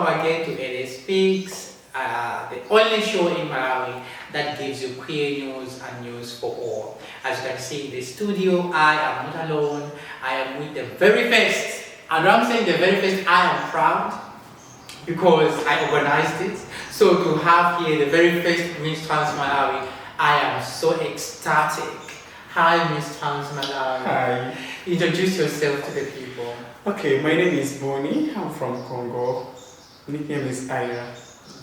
welcome again to LA Speaks, the only show in Malawi that gives you queer news and news for all. As you can see in the studio, I am not alone. I am with the very first, and when I'm saying the very first, I am proud because I organized it. So to have here the very first Miss Trans Malawi, I am so ecstatic. Hi, Miss Trans Malawi. Hi. Introduce yourself to the people. Okay, my name is Bonnie. I'm from Congo. Nickname is Ira.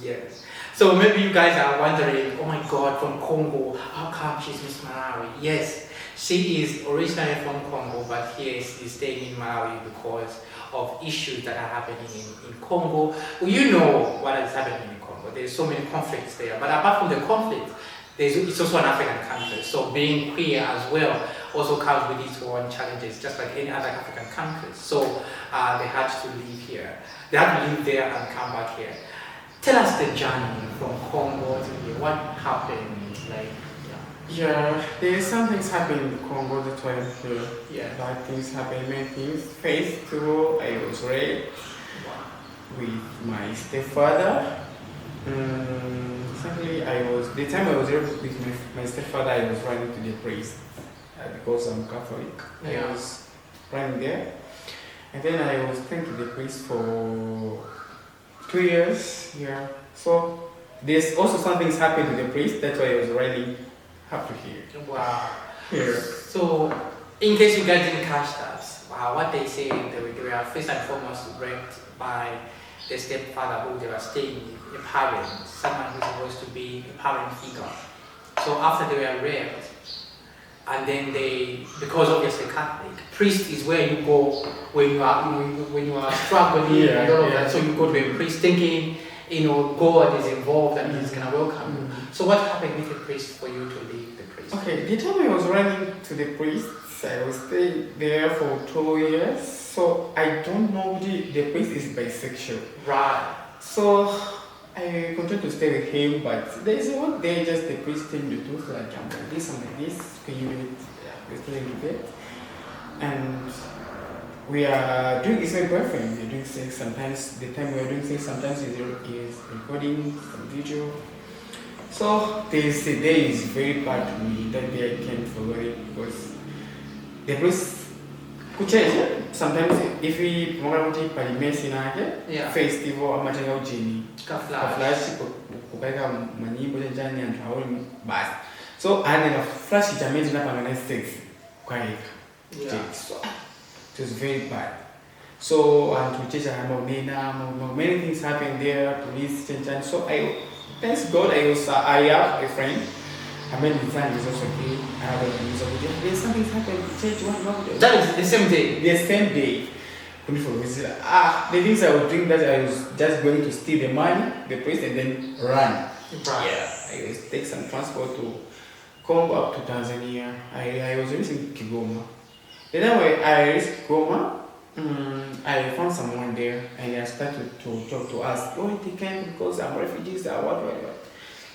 Yes. So maybe you guys are wondering, oh my God, from Congo, how come she's Miss Malawi? Yes, she is originally from Congo, but here she's staying in Malawi because of issues that are happening in Congo. Well, you know what is happening in Congo. There's so many conflicts there. But apart from the conflict, it's also an African country. So being queer as well also comes with its own challenges, just like any other African countries. So they had to leave here. They had to leave there and come back here. Tell us the journey from Congo to here. What happened? Like, Yeah, there's some things happening in Congo, that's why I'm here. Yeah. Bad things happen, many things. Phase 2, I was raped with my stepfather. Secondly, the time I was raped with my stepfather, I was running to the priest because I'm Catholic. Yeah. I was running there. And then I was taken to the priest for 2 years. Yeah. So there's also some things happened to the priest, that's why I was running up to here. wow. Here. So, in case you guys didn't catch that, what they say, they were first and foremost raped by the stepfather who they were staying with, a parent, someone who's supposed to be a parent figure. So after they were raped, and then because obviously Catholic, priest is where you go when you are struggling and all of that. So you go to a priest thinking, God is involved and he's gonna welcome you. So what happened with the priest for you to leave the priest? Okay, the time I was running to the priest, I was staying there for 2 years. So I don't know the priest is bisexual. Right. So I continued to stay with him, but there is one day just the priest told me the truth, like I'm like this, can you do it? We're still in bed. And we are doing, it's my boyfriend, we're doing sex sometimes. The time we are doing sex sometimes is recording some video. So this day is very bad to me. That day I can't forget it because the priest could change. Sometimes if we want to palimesi na festival amatenga ujini ka flash kukaika manyimbo njani and hauli basi. So ana flash jamezi na pangana sex kwaika. So it was very bad. So and to change many things happened there, police change. So thanks God I have a friend. I mean, the friend is also gay. I have a there's something happened. Change one. That is the same day. The same day. The things I was doing that I was just going to steal the money, the priest, and then run. Right. Yeah. I was take some transport to Congo up to Tanzania. I was reaching Kigoma. Then I reached Kigoma. I found someone there and I started to talk to us. Oh, they came because I'm refugees or whatever.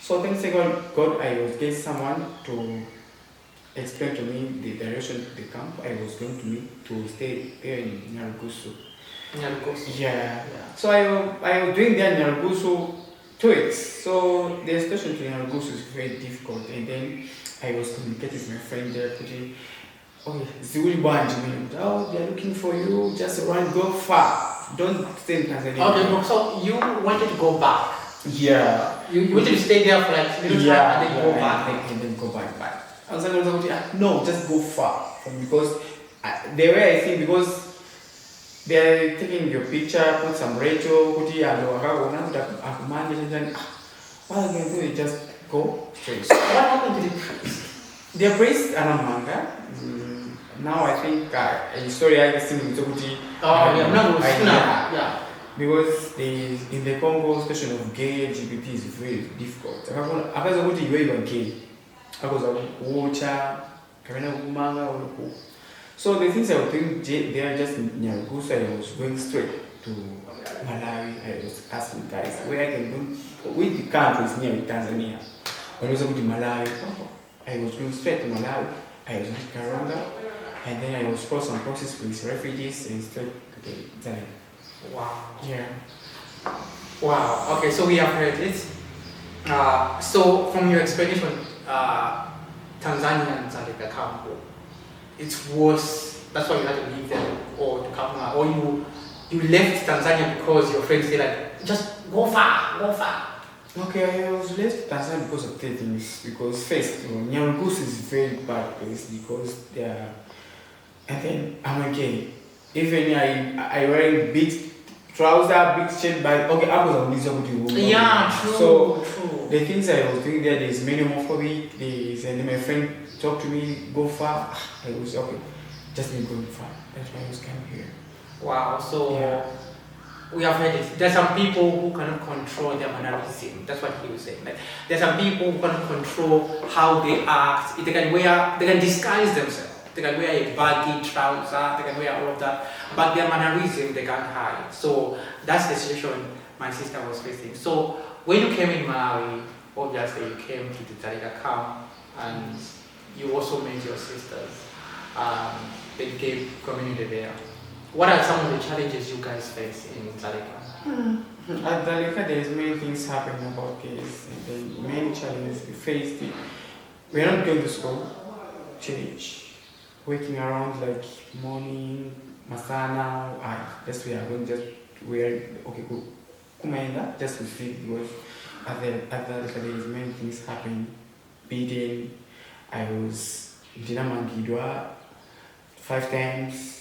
So thanks to God, I was getting someone to explain to me the direction to the camp I was going to meet to stay there in Nyarugusu. Yeah. So I was doing that in Nyarugusu 2 weeks. So the situation to Nyarugusu is very difficult. And then I was communicating with my friend there, putting, oh, they are looking for you. Just run, go far. Don't stay in Tanzania. Okay, so you wanted to go back. Yeah. You wanted to stay there for like a little time and then go back. And then go back. I was like, no, just go far. Because the way I think, because they're taking your picture, put some radio, what are you do? You just go straight. So what happened to the priest? The priest and manga. Now I think a story I think with yeah. Because in the Congo, situation of gay LGBT is very difficult. I was gay. I was so the things I was doing, they are just in Nyarugusu. I was going straight to Malawi. I was asking guys where I can go, which country is near Tanzania. When I was going to Malawi, I was going straight to Malawi. I was in Karanga, and then I was crossing some process with refugees and straight to Dzaleka. Wow. Yeah. Wow. Okay, so we have heard it. So from your experience on Tanzania and dzaleka Congo, it's worse. That's why you had to leave them or to come out, or you left Tanzania because your friends say like just go far, go far. Okay, I was left Tanzania because of three things. Because first, Nyarugusu is a very bad place because they are, and then I'm gay. Even I wearing big trouser, big shirt, but okay, I was on this opportunity. Yeah, true. So true. the things I was doing there's many homophobic. And then my friend talked to me, go far. I was okay, just me going far. That's why I was coming here. Wow. So. Yeah. We have heard it. There's some people who cannot control their mannerism. That's what he was saying. Like, there's some people who cannot control how they act. They can disguise themselves. They can wear a baggy trouser. They can wear all of that. But their mannerism, they can't hide. So that's the situation my sister was facing. So when you came in Malawi, obviously you came to the dzaleka camp, and you also met your sisters, the gay community there. What are some of the challenges you guys face in dzaleka? At dzaleka, there's many things happening about this, and then many challenges we face. We're not going to school, church, waking around like morning, masana. Just we are going just we're okay, cool. Kumaenda just to sleep because at dzaleka there's many things happening. Beating, I was dinamangidwa 5 times.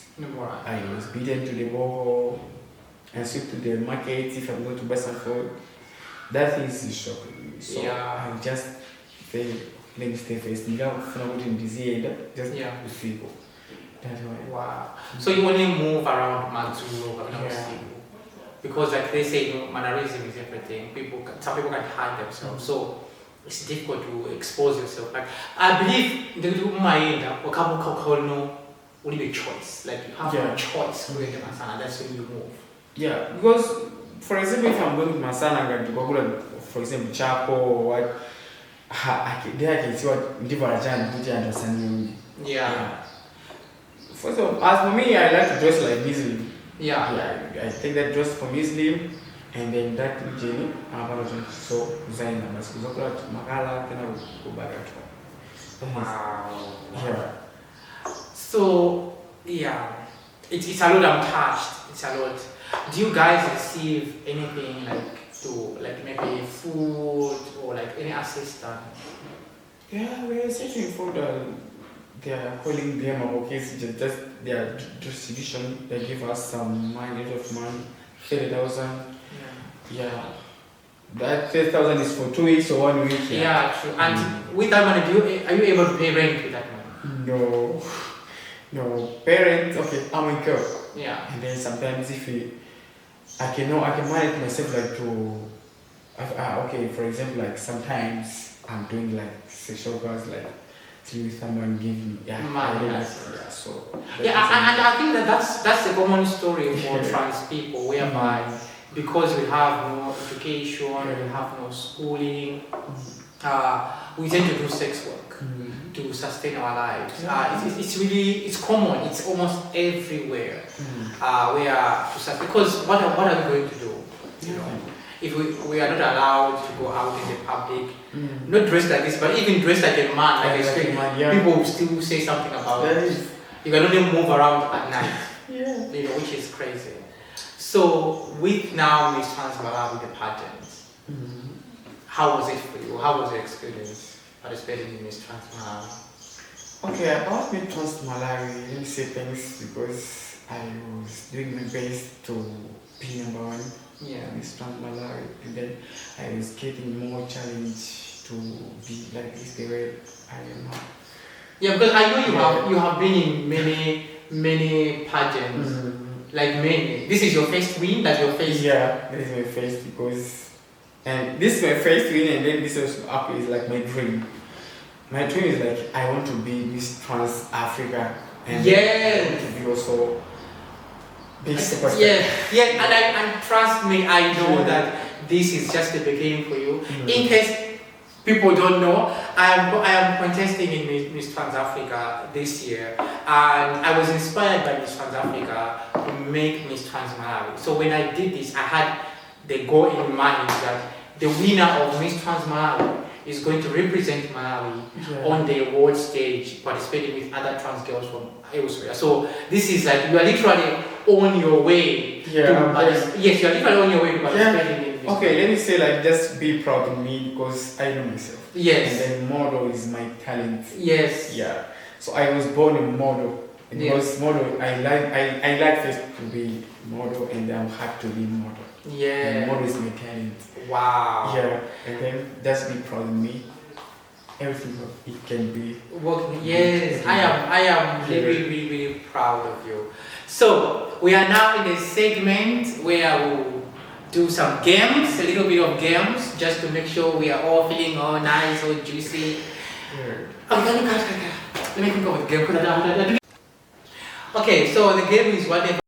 I was beaten to the wall and swept to the market if I'm going to buy some food. That is shocking. So Yeah. I just say, let me stay first. Just Yeah. to see. That's why. Wow. So you only move around Mazuro, Yeah. because like they say, mannerism is everything. Some people can hide themselves. So it's difficult to expose yourself. Like I believe the Umayenda or Kamu only a choice. Like you have no choice going to Masana, that's when you move. Yeah, because for example, if I'm going to Masana and to go for example, Chapo or what, I can see what Divarajan did understand me. Yeah. First of all, as for me, I like to dress like Muslim. Yeah. I take that dress for Muslim, and then that journey, so Zaina, Makala, then I will go back at home. Wow. Yeah. So yeah, it's a lot. I'm touched. It's a lot. Do you guys receive anything like maybe food or like any assistance? Yeah, we're searching for they are calling them our case, just their distribution. They give us some money, lot of money, 30,000. Yeah. That 30,000 is for 2 weeks or 1 week. Yeah, true. And with that money, are you able to pay rent with that money? No, parents. Okay, I'm a girl. Yeah. And then sometimes I can manage myself like to. Okay, for example, like sometimes I'm doing like sexual girls like till someone give me so. Yeah, and I think that's a common story for trans people, whereby because we have no education, we have no schooling, we tend to do sex work to sustain our lives. It's common. It's almost everywhere. Because what are we going to do? You know, if we are not allowed to go out in the public, not dressed like this, but even dressed like a man, like a straight man, people will still say something about it. You can only move around at night. You know, which is crazy. So with now Miss Trans Malawi, the pageant, how was it for you? How was your experience participating in Miss Trans Malawi? Okay, about Miss Trans Malawi, let me say thanks because I was doing my best to be number 1. Miss Trans Malawi, and then I was getting more challenge to be like this the way I am now. Yeah, because I know you have been in many pageants. Like many. This is your first win that you're facing? Yeah, this is my first and this is my first win, and then this is like my dream. My dream is like I want to be Miss Trans Africa, and I want to be also big superstar. And trust me, I know that this is just the beginning for you. In case people don't know, I am contesting in Miss Trans Africa this year, and I was inspired by Miss Trans Africa to make Miss Trans Malawi. So when I did this, I had the goal in mind is that the winner of Miss Trans Malawi is going to represent Malawi on the world stage, participating with other trans girls from elsewhere. So this is like you are literally on your way. Yes, you are literally on your way to participating in this. Okay, let me say like just be proud of me because I know myself. Yes. And then model is my talent. Yes. Yeah. So I was born a model. Because model, I like first to be model, and I'm happy to be model. Yeah. And model is my talent. Wow. Yeah. And then just be proud of me. Everything it can be. Working. Yes, I am really proud of you. So we are now in a segment where we'll do some games, a little bit of games, just to make sure we are all feeling all nice, all juicy. Let me think of a game. Okay, so the game is whatever.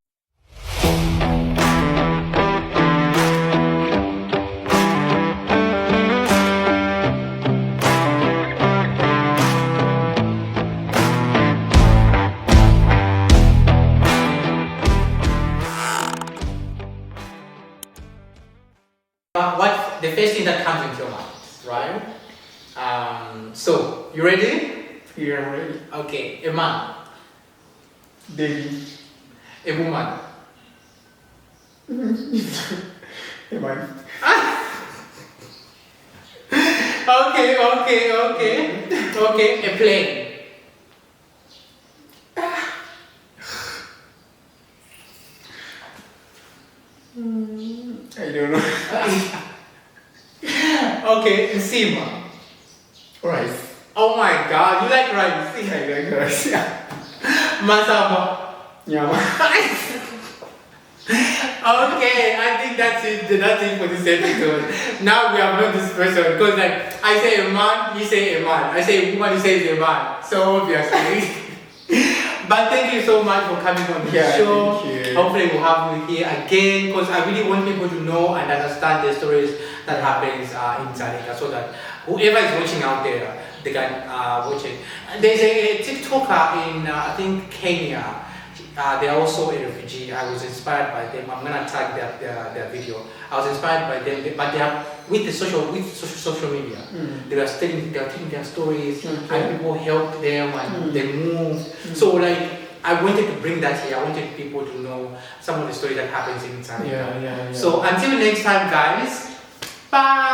What the first thing that comes into your mind, right? So you ready? Yeah, I'm ready. Okay, a man. Daily. A woman. Hey man. Okay, a plane. I don't know. Okay, Nsima. Rice. Oh my god, you like rice? I like rice. Yeah. Masaba. Yeah. Okay, I think that's it for this episode. Now we have known this person because like I say a man, you say a man. I say a woman, you say a man. So obviously. But thank you so much for coming on the show. Thank you. Hopefully we'll have you here again because I really want people to know and understand the stories that happens in Dzaleka so that whoever is watching out there, they can watch it. There's a TikToker in I think Kenya. They are also a refugee. I was inspired by them. I'm gonna tag their video. I was inspired by them, but they are with social media. They are telling their stories, and people helped them and they moved. So like I wanted to bring that here. I wanted people to know some of the stories that happens in Dzaleka. Yeah. So until next time, guys. Bye.